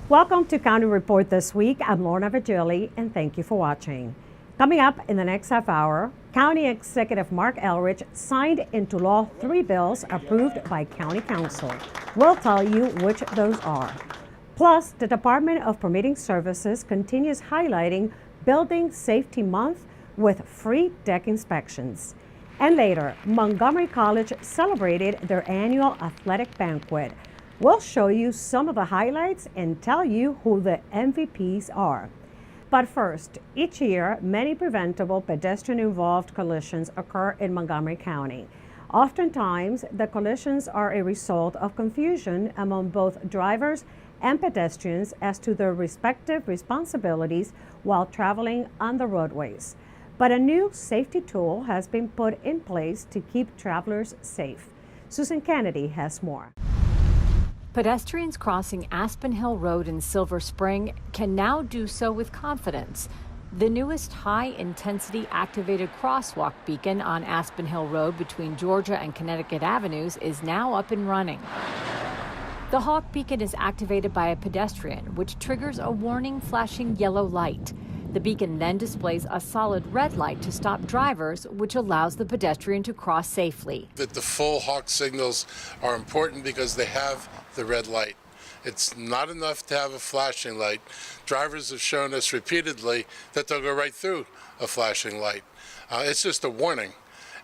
Welcome to County Report this week. I'm Lorna Virgili, and thank you for watching. Coming up in the next half hour, County Executive Mark Elrich signed into law 3 bills approved by County Council. We'll tell you which those are. Plus, the Department of Permitting Services continues highlighting Building Safety Month with free deck inspections. And later, Montgomery College celebrated their annual athletic banquet. We'll show you some of the highlights and tell you who the MVPs are. But first, each year, many preventable pedestrian-involved collisions occur in Montgomery County. Oftentimes, the collisions are a result of confusion among both drivers and pedestrians as to their respective responsibilities while traveling on the roadways. But a new safety tool has been put in place to keep travelers safe. Susan Kennedy has more. Pedestrians crossing Aspen Hill Road in Silver Spring can now do so with confidence. The newest high-intensity activated crosswalk beacon on Aspen Hill Road between Georgia and Connecticut Avenues is now up and running. The Hawk beacon is activated by a pedestrian, which triggers a warning flashing yellow light. The beacon then displays a solid red light to stop drivers, which allows the pedestrian to cross safely. The full Hawk signals are important because they have the red light. It's not enough to have a flashing light. Drivers have shown us repeatedly that they'll go right through a flashing light. It's just a warning.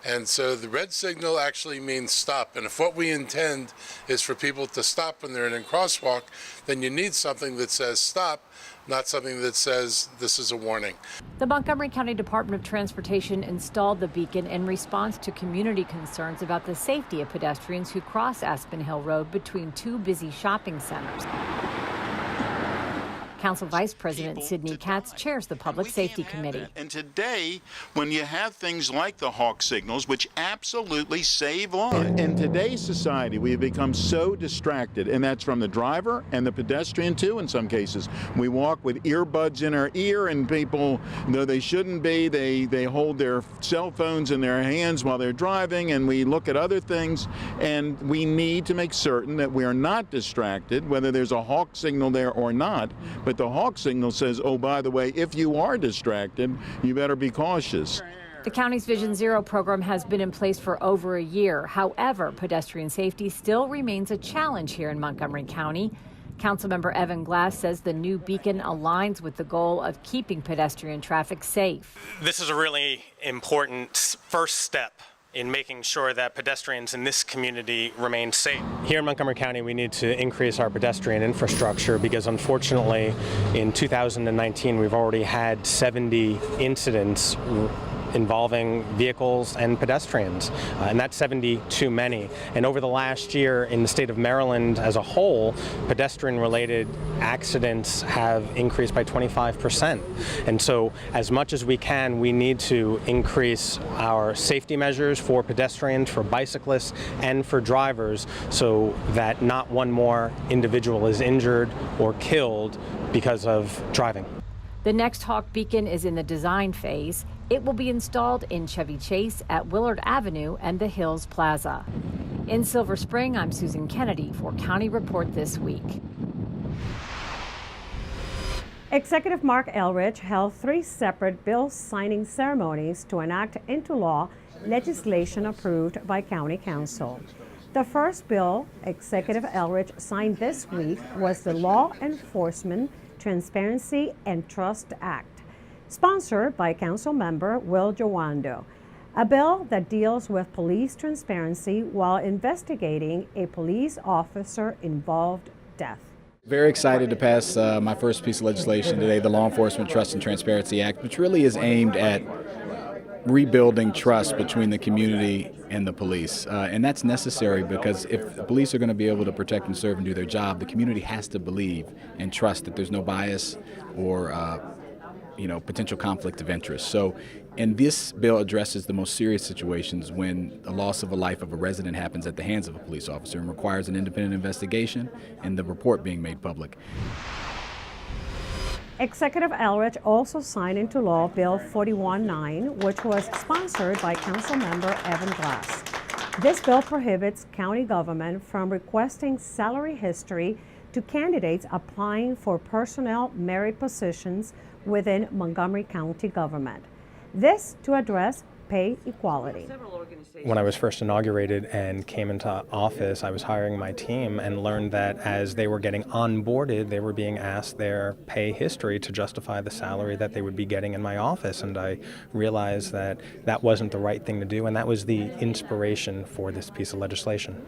And so the red signal actually means stop. And if what we intend is for people to stop when they're in a crosswalk, then you need something that says stop, not something that says this is a warning. The Montgomery County Department of Transportation installed the beacon in response to community concerns about the safety of pedestrians who cross Aspen Hill Road between 2 busy shopping centers. Council Vice President Sidney Katz chairs the Public Safety Committee. And today, when you have things like the Hawk signals, which absolutely save lives. In today's society, we have become so distracted, and that's from the driver and the pedestrian too in some cases. We walk with earbuds in our ear, and people, though they shouldn't be, they hold their cell phones in their hands while they're driving, and we look at other things, and we need to make certain that we are not distracted, whether there's a Hawk signal there or not. But the Hawk signal says, oh, by the way, if you are distracted, you better be cautious. The county's Vision Zero program has been in place for over a year. However, pedestrian safety still remains a challenge here in Montgomery County. Councilmember Evan Glass says the new beacon aligns with the goal of keeping pedestrian traffic safe. This is a really important first step in making sure that pedestrians in this community remain safe. Here in Montgomery County, we need to increase our pedestrian infrastructure because unfortunately in 2019 we've already had 70 incidents involving vehicles and pedestrians, and that's 70 too many. And over the last year in the state of Maryland as a whole, pedestrian-related accidents have increased by 25%. And so as much as we can, we need to increase our safety measures for pedestrians, for bicyclists, and for drivers so that not one more individual is injured or killed because of driving. The next Hawk beacon is in the design phase. It will be installed in Chevy Chase at Willard Avenue and the Hills Plaza. In Silver Spring, I'm Susan Kennedy for County Report This Week. Executive Mark Elrich held 3 separate bill signing ceremonies to enact into law legislation approved by County Council. The first bill Executive Elrich signed this week was the Law Enforcement Transparency and Trust Act, sponsored by Council Member Will Jawando, a bill that deals with police transparency while investigating a police officer-involved death. Very excited to pass my first piece of legislation today, the Law Enforcement Trust and Transparency Act, which really is aimed at rebuilding trust between the community and the police. And that's necessary because if the police are going to be able to protect and serve and do their job, the community has to believe and trust that there's no bias or potential conflict of interest. So, and this bill addresses the most serious situations when the loss of a life of a resident happens at the hands of a police officer and requires an independent investigation and the report being made public. Executive Elrich also signed into law Bill 41-9, which was sponsored by Councilmember Evan Glass. This bill prohibits county government from requesting salary history to candidates applying for personnel merit positions within Montgomery County government. This to address pay equality. When I was first inaugurated and came into office, I was hiring my team and learned that as they were getting onboarded, they were being asked their pay history to justify the salary that they would be getting in my office. And I realized that that wasn't the right thing to do, and that was the inspiration for this piece of legislation.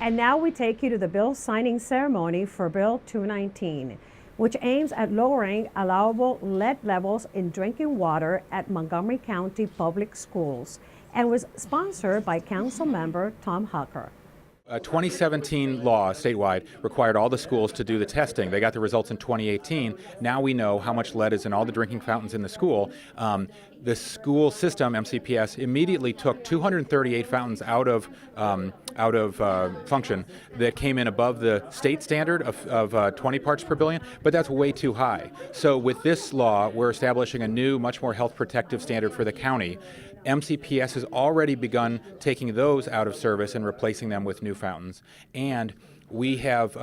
And now we take you to the bill signing ceremony for Bill 219, which aims at lowering allowable lead levels in drinking water at Montgomery County Public Schools, and was sponsored by Council Member Tom Hector. A 2017 law statewide required all the schools to do the testing. They got the results in 2018. Now we know how much lead is in all the drinking fountains in the school. The school system, MCPS, immediately took 238 fountains out of function that came in above the state standard of 20 parts per billion, but that's way too high. So with this law, we're establishing a new, much more health protective standard for the county. MCPS has already begun taking those out of service and replacing them with new fountains. And we have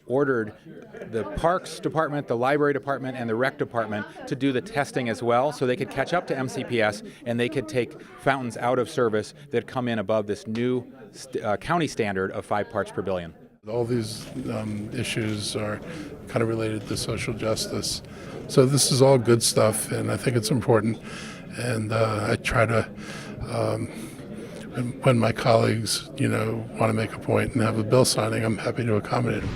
ordered the Parks Department, the Library Department, and the Rec Department to do the testing as well, so they could catch up to MCPS and they could take fountains out of service that come in above this new county standard of 5 parts per billion. All these issues are kind of related to social justice. So this is all good stuff, and I think it's important. And I try to, when my colleagues, want to make a point and have a bill signing, I'm happy to accommodate them.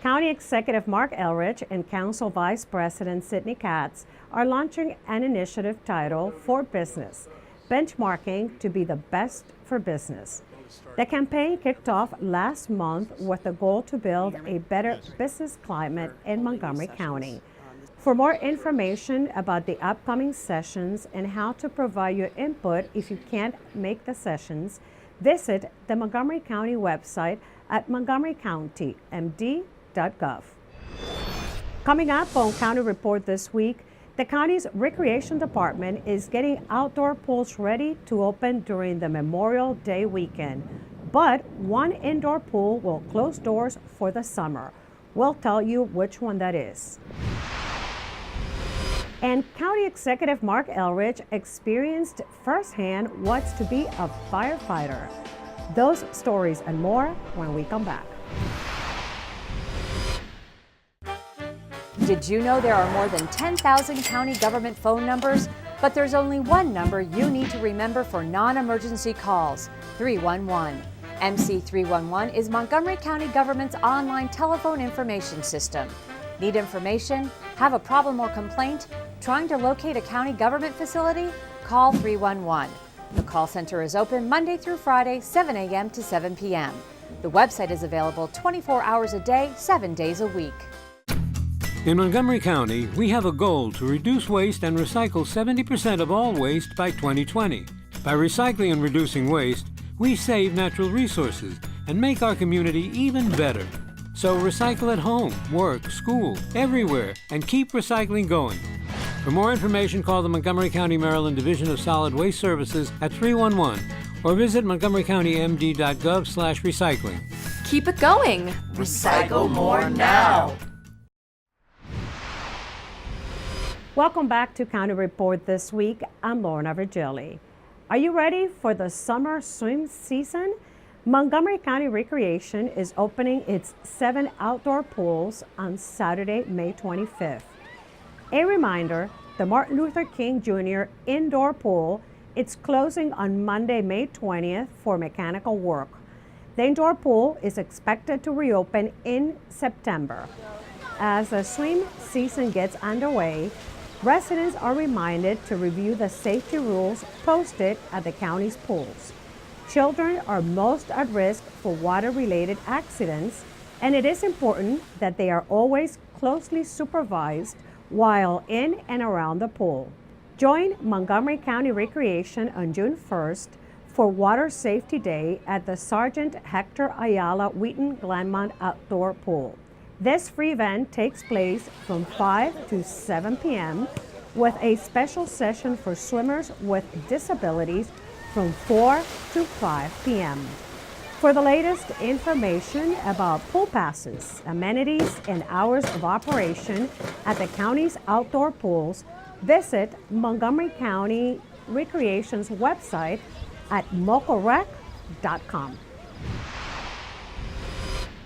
County Executive Mark Elrich and Council Vice President Sidney Katz are launching an initiative titled For Business, benchmarking to be the best for business. The campaign kicked off last month with the goal to build a better business climate in Montgomery County. For more information about the upcoming sessions and how to provide your input if you can't make the sessions, visit the Montgomery County website at montgomerycountymd.gov. Coming up on County Report this week, the county's recreation department is getting outdoor pools ready to open during the Memorial Day weekend, but one indoor pool will close doors for the summer. We'll tell you which one that is. And County Executive Mark Elrich experienced firsthand what's to be a firefighter. Those stories and more when we come back. Did you know there are more than 10,000 county government phone numbers? But there's only one number you need to remember for non-emergency calls, 311. MC311 is Montgomery County government's online telephone information system. Need information? Have a problem or complaint? Trying to locate a county government facility? Call 311. The call center is open Monday through Friday, 7 a.m. to 7 p.m. The website is available 24 hours a day, 7 days a week. In Montgomery County, we have a goal to reduce waste and recycle 70% of all waste by 2020. By recycling and reducing waste, we save natural resources and make our community even better. So recycle at home, work, school, everywhere, and keep recycling going. For more information, call the Montgomery County, Maryland Division of Solid Waste Services at 311 or visit montgomerycountymd.gov/recycling. Keep it going. Recycle more now. Welcome back to County Report this week. I'm Lorna Virgili. Are you ready for the summer swim season? Montgomery County Recreation is opening its 7 outdoor pools on Saturday, May 25th. A reminder, the Martin Luther King Jr. indoor pool, it's closing on Monday, May 20th for mechanical work. The indoor pool is expected to reopen in September. As the swim season gets underway, residents are reminded to review the safety rules posted at the county's pools. Children are most at risk for water-related accidents, and it is important that they are always closely supervised while in and around the pool. Join Montgomery County Recreation on June 1st for Water Safety Day at the Sergeant Hector Ayala Wheaton Glenmont Outdoor Pool. This free event takes place from 5 to 7 p.m. with a special session for swimmers with disabilities from 4 to 5 p.m. For the latest information about pool passes, amenities, and hours of operation at the county's outdoor pools, visit Montgomery County Recreation's website at mocorec.com.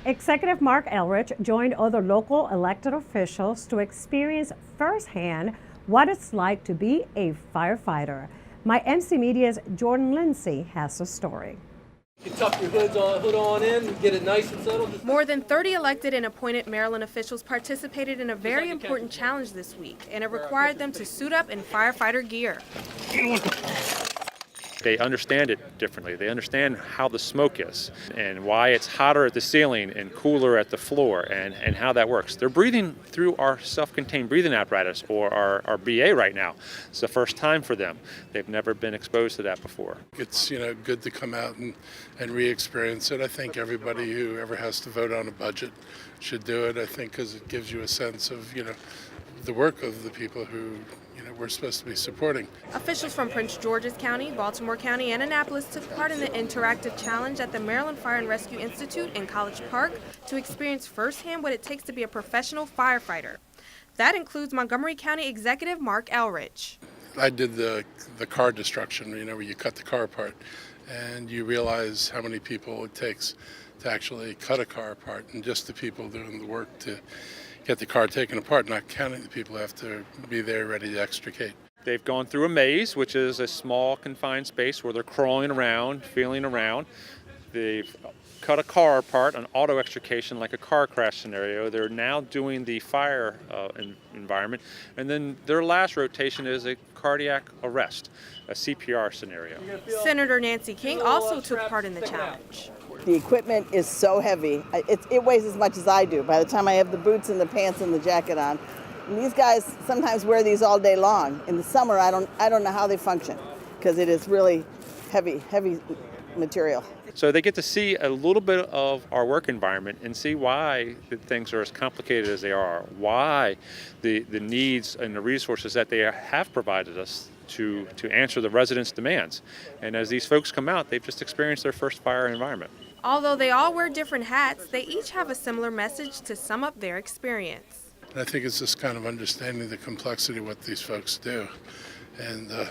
Executive Mark Elrich joined other local elected officials to experience firsthand what it's like to be a firefighter. My MC Media's Jordan Lindsay has the story. You tuck your hood on in, get it nice and settled. More than 30 elected and appointed Maryland officials participated in a very important challenge this week, and it required them to suit up in firefighter gear. They understand it differently. They understand how the smoke is and why it's hotter at the ceiling and cooler at the floor and how that works. They're breathing through our self-contained breathing apparatus, or our BA right now. It's the first time for them. They've never been exposed to that before. It's good to come out and re-experience it. I think everybody who ever has to vote on a budget should do it, I think, because it gives you a sense of the work of the people who we're supposed to be supporting. Officials from Prince George's County, Baltimore County, and Annapolis took part in the interactive challenge at the Maryland Fire and Rescue Institute in College Park to experience firsthand what it takes to be a professional firefighter. That includes Montgomery County Executive Mark Elrich. I did the car destruction, where you cut the car apart, and you realize how many people it takes to actually cut a car apart, and just the people doing the work to get the car taken apart, not counting the people who have to be there ready to extricate. They've gone through a maze, which is a small confined space where they're crawling around, feeling around. They've cut a car apart, an auto extrication like a car crash scenario. They're now doing the fire environment. And then their last rotation is a cardiac arrest, a CPR scenario. Senator Nancy King also took part in the challenge. The equipment is so heavy. It weighs as much as I do by the time I have the boots and the pants and the jacket on. And these guys sometimes wear these all day long. In the summer, I don't know how they function because it is really heavy material. So they get to see a little bit of our work environment and see why the things are as complicated as they are, why the needs and the resources that they have provided us to answer the residents' demands. And as these folks come out, they've just experienced their first fire environment. Although they all wear different hats, they each have a similar message to sum up their experience. And I think it's just kind of understanding the complexity of what these folks do and the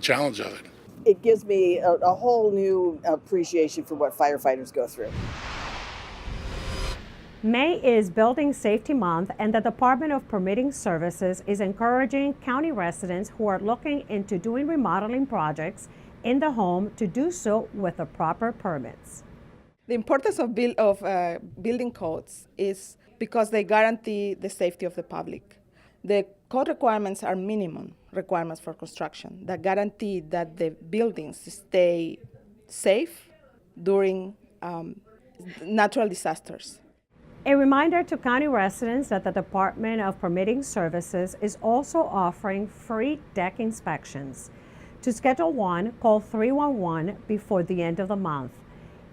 challenge of it. It gives me a whole new appreciation for what firefighters go through. May is Building Safety Month, and the Department of Permitting Services is encouraging county residents who are looking into doing remodeling projects in the home to do so with the proper permits. The importance of building codes is because they guarantee the safety of the public. The code requirements are minimum requirements for construction that guarantee that the buildings stay safe during natural disasters. A reminder to county residents that the Department of Permitting Services is also offering free deck inspections. To schedule one, call 311 before the end of the month.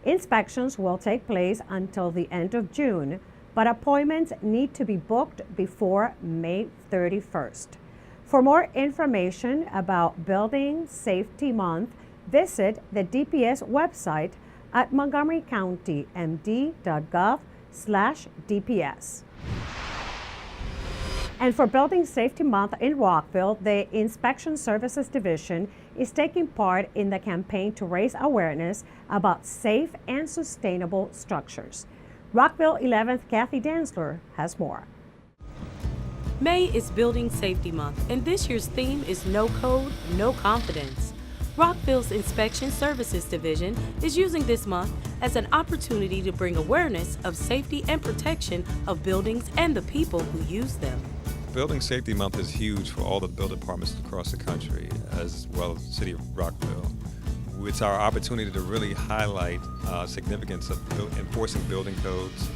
Inspections will take place until the end of June, but appointments need to be booked before May 31st. For more information about Building Safety Month, visit the DPS website at montgomerycountymd.gov/DPS. And for Building Safety Month in Rockville, the Inspection Services Division is taking part in the campaign to raise awareness about safe and sustainable structures. Rockville 11th Kathy Danzler has more. May is Building Safety Month, and this year's theme is No Code, No Confidence. Rockville's Inspection Services Division is using this month as an opportunity to bring awareness of safety and protection of buildings and the people who use them. Building Safety Month is huge for all the building departments across the country, as well as the city of Rockville. It's our opportunity to really highlight significance of enforcing building codes,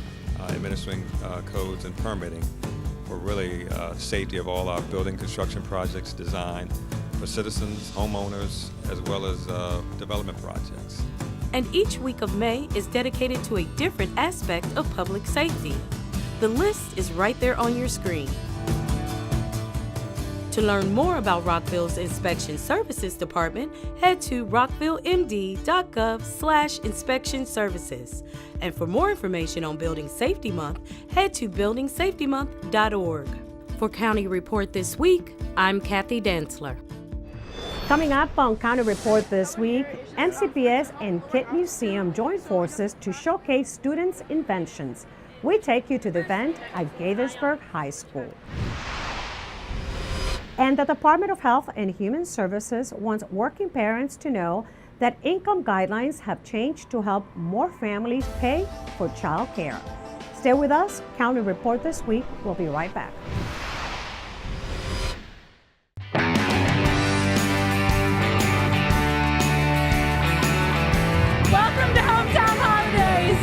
administering codes and permitting for really safety of all our building construction projects, design for citizens, homeowners, as well as development projects. And each week of May is dedicated to a different aspect of public safety. The list is right there on your screen. To learn more about Rockville's Inspection Services Department, head to rockvillemd.gov/inspection services. And for more information on Building Safety Month, head to buildingsafetymonth.org. For County Report This Week, I'm Kathy Dantzler. Coming up on County Report this week, MCPS and Kit Museum join forces to showcase students' inventions. We take you to the event at Gaithersburg High School. And the Department of Health and Human Services wants working parents to know that income guidelines have changed to help more families pay for child care. Stay with us. County Report this week. We'll be right back. Welcome to Hometown Holidays!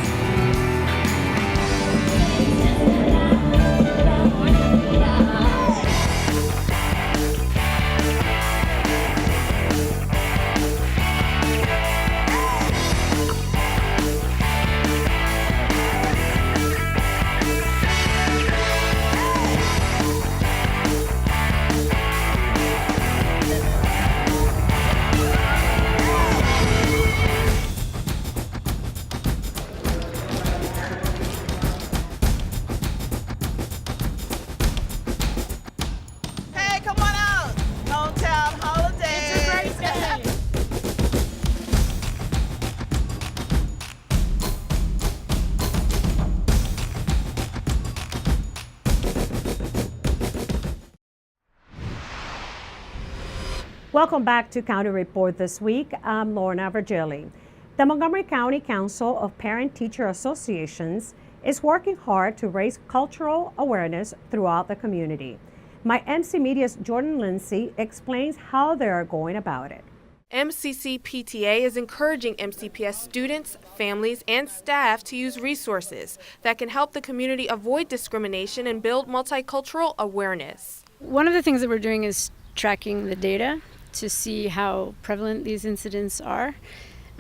Welcome back to County Report this week. I'm Lorna Virgili. The Montgomery County Council of Parent-Teacher Associations is working hard to raise cultural awareness throughout the community. My MC Media's Jordan Lindsay explains how they are going about it. MCC PTA is encouraging MCPS students, families, and staff to use resources that can help the community avoid discrimination and build multicultural awareness. One of the things that we're doing is tracking the data to see how prevalent these incidents are.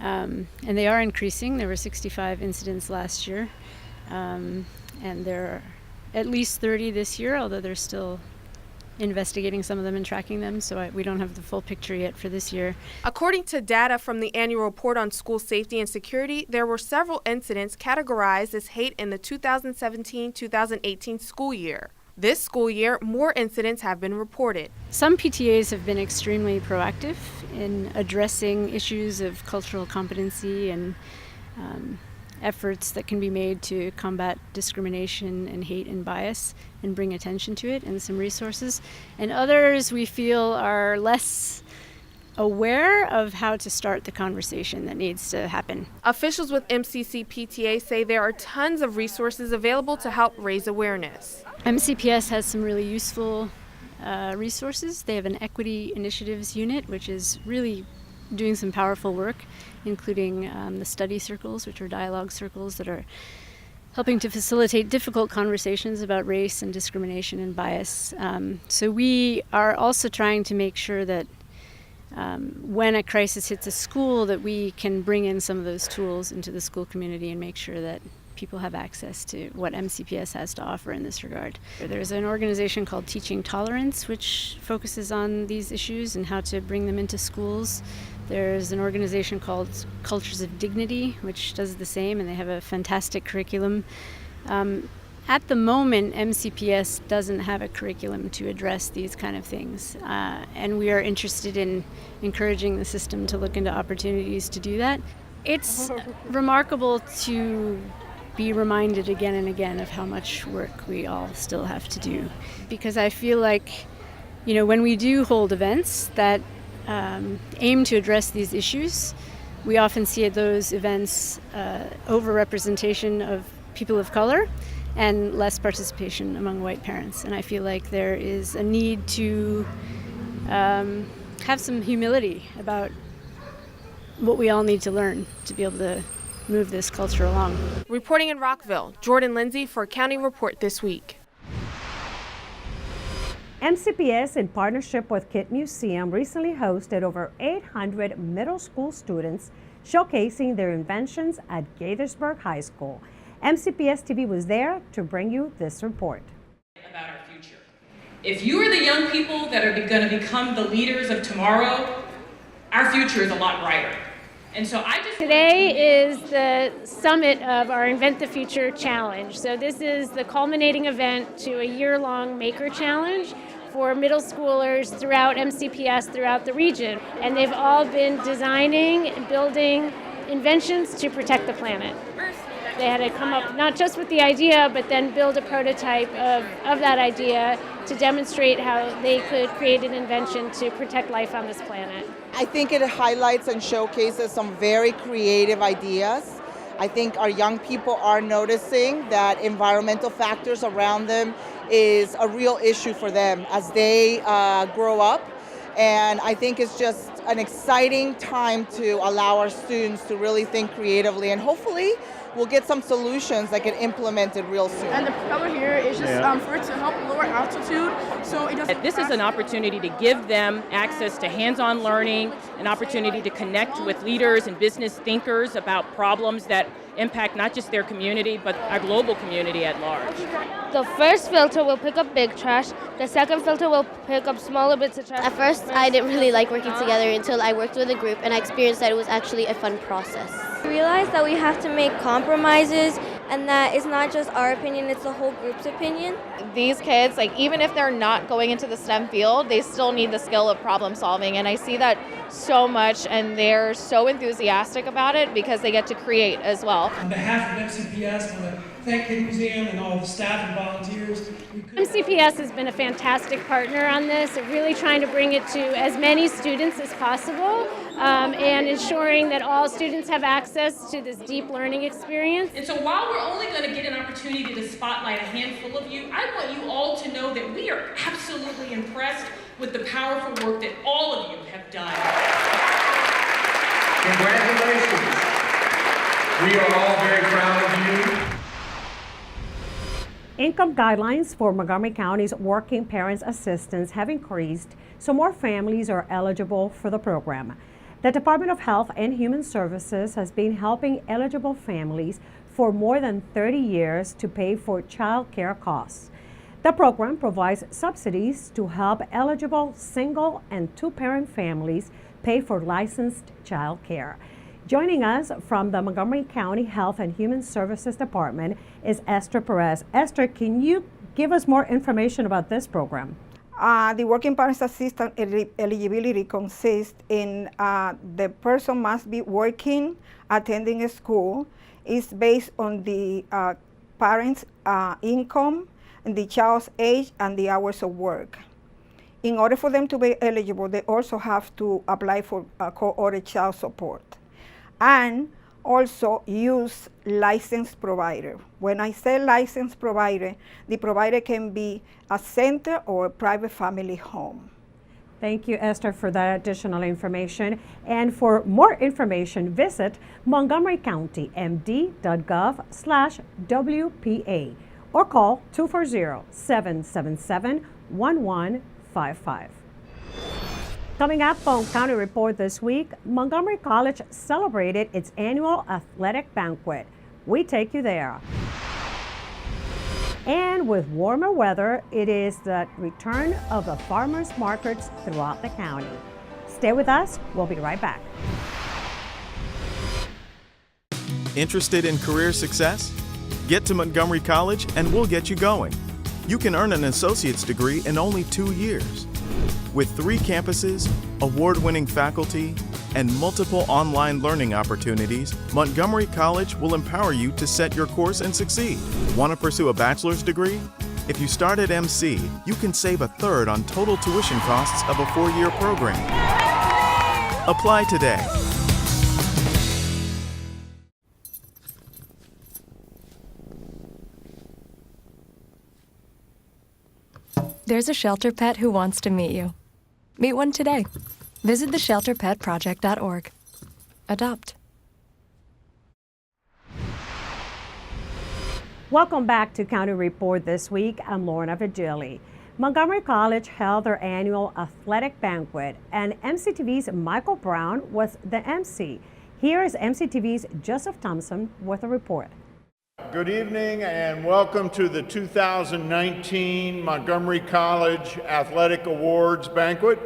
And they are increasing. There were 65 incidents last year. And there are at least 30 this year, although they're still investigating some of them and tracking them, so we don't have the full picture yet for this year. According to data from the annual report on school safety and security, there were several incidents categorized as hate in the 2017-2018 school year. This school year, more incidents have been reported. Some PTAs have been extremely proactive in addressing issues of cultural competency and efforts that can be made to combat discrimination and hate and bias and bring attention to it, and some resources. And others we feel are less aware of how to start the conversation that needs to happen. Officials with MCC PTA say there are tons of resources available to help raise awareness. MCPS has some really useful resources. They have an equity initiatives unit, which is really doing some powerful work, including the study circles, which are dialogue circles that are helping to facilitate difficult conversations about race and discrimination and bias. So we are also trying to make sure that when a crisis hits a school, that we can bring in some of those tools into the school community and make sure that people have access to what MCPS has to offer in this regard. There's an organization called Teaching Tolerance, which focuses on these issues and how to bring them into schools. There's an organization called Cultures of Dignity, which does the same, and they have a fantastic curriculum. At the moment, MCPS doesn't have a curriculum to address these kind of things, and we are interested in encouraging the system to look into opportunities to do that. It's remarkable to be reminded again and again of how much work we all still have to do, because I feel like, when we do hold events that aim to address these issues, we often see at those events overrepresentation of people of color and less participation among white parents. And I feel like there is a need to have some humility about what we all need to learn to be able to move this culture along. Reporting in Rockville, Jordan Lindsay for County Report This Week. MCPS, in partnership with Kit Museum, recently hosted over 800 middle school students showcasing their inventions at Gaithersburg High School. MCPS TV was there to bring you this report. About our future. If you are the young people that are going to become the leaders of tomorrow, our future is a lot brighter. And so Today is the summit of our Invent the Future Challenge. So this is the culminating event to a year-long Maker Challenge for middle schoolers throughout MCPS, throughout the region. And they've all been designing and building inventions to protect the planet. They had to come up not just with the idea, but then build a prototype of that idea to demonstrate how they could create an invention to protect life on this planet. I think it highlights and showcases some very creative ideas. I think our young people are noticing that environmental factors around them is a real issue for them as they grow up. And I think it's just an exciting time to allow our students to really think creatively, and hopefully we'll get some solutions that get implemented real soon. And the propeller here is just for it to help lower altitude, so it doesn't. This is an opportunity to give them access to hands-on learning, an opportunity to connect with leaders and business thinkers about problems that impact not just their community, but our global community at large. The first filter will pick up big trash. The second filter will pick up smaller bits of trash. At first, I didn't really like working together until I worked with a group and I experienced that it was actually a fun process. We realized that we have to make compromises and that it's not just our opinion, it's the whole group's opinion. These kids, like even if they're not going into the STEM field, they still need the skill of problem solving, and I see that so much, and they're so enthusiastic about it because they get to create as well. On behalf of MCPS, I want to thank the museum and all the staff and volunteers. MCPS has been a fantastic partner on this, really trying to bring it to as many students as possible and ensuring that all students have access to this deep learning experience. And so while we're only going to get an opportunity to spotlight a handful of you, I want you all to know that we are absolutely impressed with the powerful work that all of you have done. Congratulations. We are all very proud of you. Income guidelines for Montgomery County's Working Parents Assistance have increased, so more families are eligible for the program. The Department of Health and Human Services has been helping eligible families for more than 30 years to pay for child care costs. The program provides subsidies to help eligible single and two-parent families pay for licensed child care. Joining us from the Montgomery County Health and Human Services Department is Esther Perez. Esther, can you give us more information about this program? The Working Parents Assistance eligibility consists in the person must be working, attending a school. It's based on the parent's income, the child's age, and the hours of work. In order for them to be eligible, they also have to apply for court-ordered child support and also use licensed provider. When I say licensed provider, the provider can be a center or a private family home. Thank you, Esther, for that additional information. And for more information, visit montgomerykountymd.gov/WPA or call 240-777-1155. Coming up on County Report this week, Montgomery College celebrated its annual athletic banquet. We take you there. And with warmer weather, it is the return of the farmers markets throughout the county. Stay with us. We'll be right back. Interested in career success? Get to Montgomery College and we'll get you going. You can earn an associate's degree in only 2 years. With 3 campuses, award-winning faculty, and multiple online learning opportunities, Montgomery College will empower you to set your course and succeed. Want to pursue a bachelor's degree? If you start at MC, you can save 1/3 on total tuition costs of a 4-year program. Apply today. There's a shelter pet who wants to meet you. Meet one today. Visit theshelterpetproject.org. Adopt. Welcome back to County Report this week. I'm Lorna Virgili. Montgomery College held their annual athletic banquet, and MCTV's Michael Brown was the MC. Here is MCTV's Joseph Thompson with a report. Good evening and welcome to the 2019 Montgomery College Athletic Awards Banquet.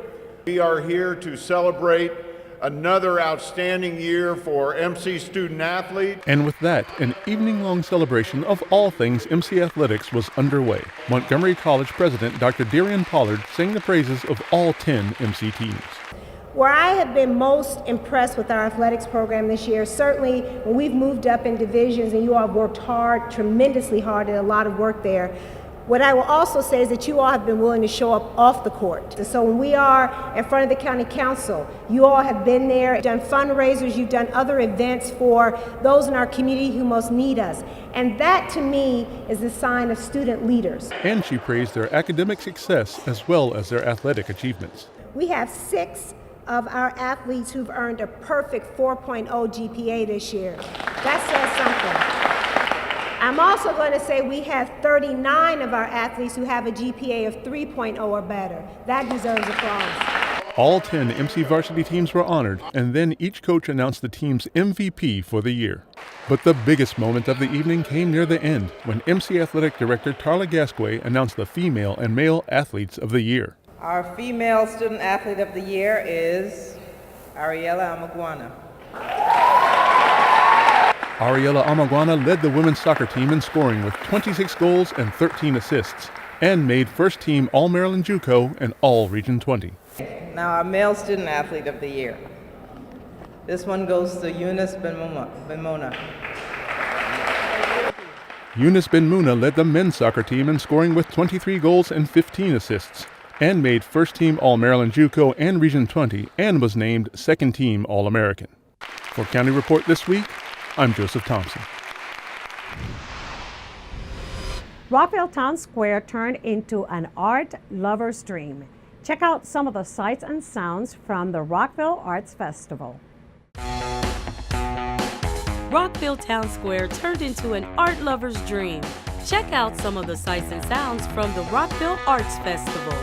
We are here to celebrate another outstanding year for MC student athletes. And with that, an evening-long celebration of all things MC athletics was underway. Montgomery College President Dr. Darian Pollard sang the praises of all 10 MC teams. Where I have been most impressed with our athletics program this year, certainly when we've moved up in divisions and you all have worked hard, tremendously hard, and a lot of work there. What I will also say is that you all have been willing to show up off the court. And so when we are in front of the county council, you all have been there, done fundraisers, you've done other events for those in our community who most need us. And that, to me, is a sign of student leaders. And she praised their academic success as well as their athletic achievements. We have 6 of our athletes who've earned a perfect 4.0 GPA this year. That says something. I'm also going to say we have 39 of our athletes who have a GPA of 3.0 or better. That deserves applause. All 10 MC varsity teams were honored, and then each coach announced the team's MVP for the year. But the biggest moment of the evening came near the end, when MC Athletic Director Tarla Gasquet announced the female and male athletes of the year. Our female student athlete of the year is Ariella Amaguana. Ariella Amaguana led the women's soccer team in scoring with 26 goals and 13 assists, and made first team All-Maryland JUCO and All-Region 20. Now our male student athlete of the year. This one goes to Yunus Benmona. Yunus Benmona led the men's soccer team in scoring with 23 goals and 15 assists, and made first team All-Maryland JUCO and Region 20, and was named second team All-American. For County Report this week, I'm Joseph Thompson. Rockville Town Square turned into an art lover's dream. Check out some of the sights and sounds from the Rockville Arts Festival. Rockville Town Square turned into an art lover's dream. Check out some of the sights and sounds from the Rockville Arts Festival.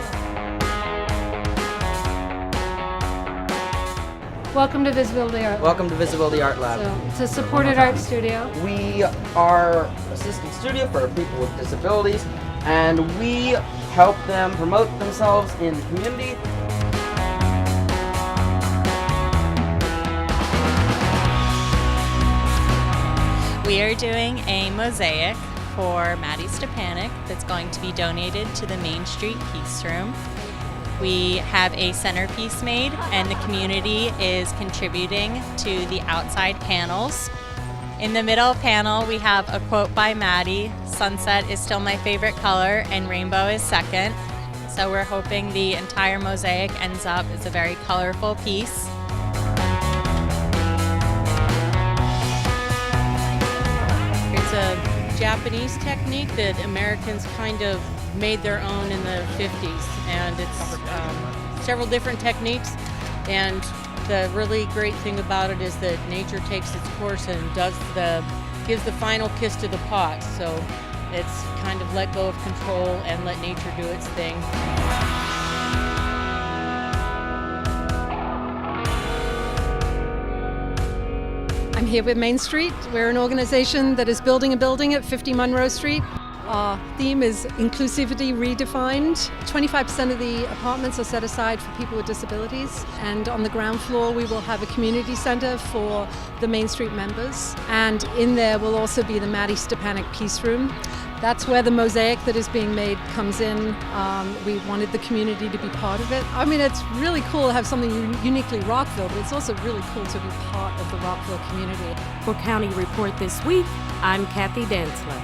Welcome to Visibility Art Lab. Welcome to Visibility Art Lab. So, it's a supported art studio. We are assistant studio for people with disabilities, and we help them promote themselves in the community. We are doing a mosaic for Maddie Stepanek that's going to be donated to the Main Street Peace Room. We have a centerpiece made, and the community is contributing to the outside panels. In the middle panel, we have a quote by Maddie: "Sunset is still my favorite color, and rainbow is second." So we're hoping the entire mosaic ends up as a very colorful piece. It's a Japanese technique that Americans kind of made their own in the 50s, and it's several different techniques, and the really great thing about it is that nature takes its course and gives the final kiss to the pot, so it's kind of let go of control and let nature do its thing. I'm here with Main Street. We're an organization that is building a building at 50 Monroe Street. Our theme is inclusivity redefined. 25% of the apartments are set aside for people with disabilities, and on the ground floor we will have a community center for the Main Street members, and in there will also be the Maddie Stepanek Peace Room. That's where the mosaic that is being made comes in. We wanted the community to be part of it. I mean, it's really cool to have something uniquely Rockville, but it's also really cool to be part of the Rockville community. For County Report this week, I'm Kathy Dantzler.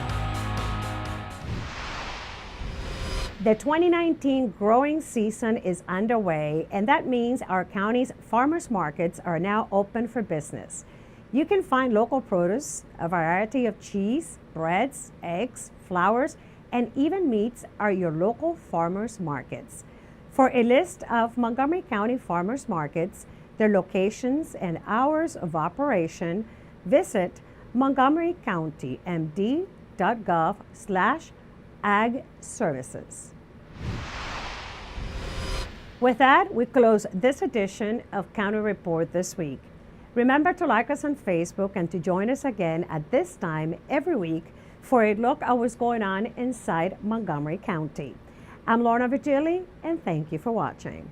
The 2019 growing season is underway, and that means our county's farmers markets are now open for business. You can find local produce, a variety of cheese, breads, eggs, flours, and even meats are your local farmers markets. For a list of Montgomery County farmers markets, their locations and hours of operation, visit montgomerycountymd.gov/ag services. With that, we close this edition of County Report this week. Remember to like us on Facebook and to join us again at this time every week for a look at what's going on inside Montgomery County. I'm Lorna Virgili, and thank you for watching.